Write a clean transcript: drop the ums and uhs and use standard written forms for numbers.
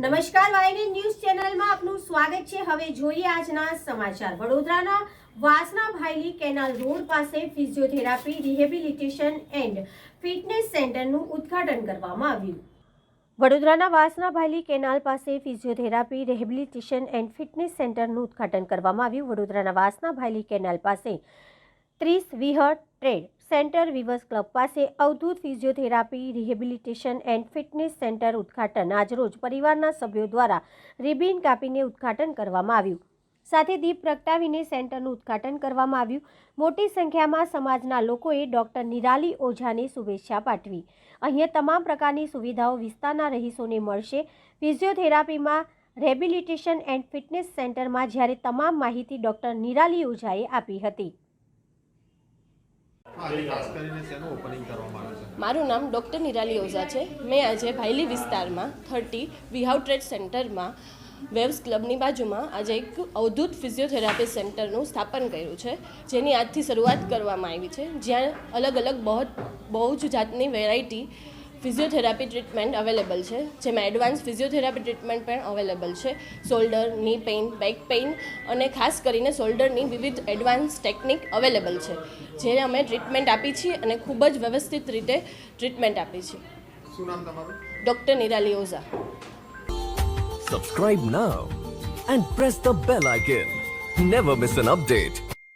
નમસ્કાર, વાયની ન્યૂઝ ચેનલમાં આપનું સ્વાગત છે। હવે જોઈએ આજના સમાચાર। વડોદરાના વાસના ભાયલી કેનાલ રોડ પાસે ફિઝિયોથેરાપી રિહેબિલિટેશન એન્ડ ફિટનેસ સેન્ટરનું ઉદ્ઘાટન કરવામાં આવ્યું। વડોદરાના વાસના ભાયલી કેનાલ પાસે ફિઝિયોથેરાપી રિહેબિલિટેશન એન્ડ ફિટનેસ સેન્ટરનું ઉદ્ઘાટન કરવામાં આવ્યું। વડોદરાના વાસના ભાયલી કેનાલ પાસે 30 Vihar trade centre weavers club પાસે Avdhoot physiotherapy rehabilitation and fitness centre ઉદ્ઘાટન આજરોજ પરિવારના સભ્યો દ્વારા રિબિન કાપીને ઉદ્ઘાટન કરવામાં આવ્યું। સાથે દીપ પ્રગટાવીને સેન્ટરનું ઉદ્ઘાટન કરવામાં આવ્યું। મોટી સંખ્યામાં સમાજના લોકોએ ડોક્ટર નિરાલી ઓઝાને શુભેચ્છા પાઠવી। અહીંયા તમામ પ્રકારની સુવિધાઓ વિસ્તારના રહીશોને મળશે। ફિઝિયોથેરાપીમાં રિહેબિલિટેશન એન્ડ ફિટનેસ સેન્ટરમાં જ્યારે તમામ માહિતી ડોક્ટર નિરાલી ઓઝાએ આપી હતી। મારું નામ ડૉક્ટર નિરાલી ઓઝા છે। મેં આજે ભાયલી વિસ્તારમાં 30 વિહાવ ટ્રેડ સેન્ટરમાં વેવ્સ ક્લબની બાજુમાં આજે એક અવધૂત ફિઝિયોથેરાપી સેન્ટરનું સ્થાપન કર્યું છે, જેની આજથી શરૂઆત કરવામાં આવી છે, જ્યાં અલગ અલગ બહુ જ જાતની વેરાયટી ફિઝિયોથેરાપી ટ્રીટમેન્ટ અવેલેબલ છે, જેમાં એડવાન્સ ફિઝિયોથેરાપી ટ્રીટમેન્ટ પણ અવેલેબલ છે। શોલ્ડર, ની પેઇન, બેક પેઇન અને ખાસ કરીને શોલ્ડરની વિવિધ એડવાન્સ ટેકનિક અવેલેબલ છે, જે અમે ટ્રીટમેન્ટ આપી છીએ અને ખૂબ જ વ્યવસ્થિત રીતે ટ્રીટમેન્ટ આપી છે। શું નામ તમારું? Doctor Nirali Ojha. Subscribe now and press the bell icon. Never miss an update.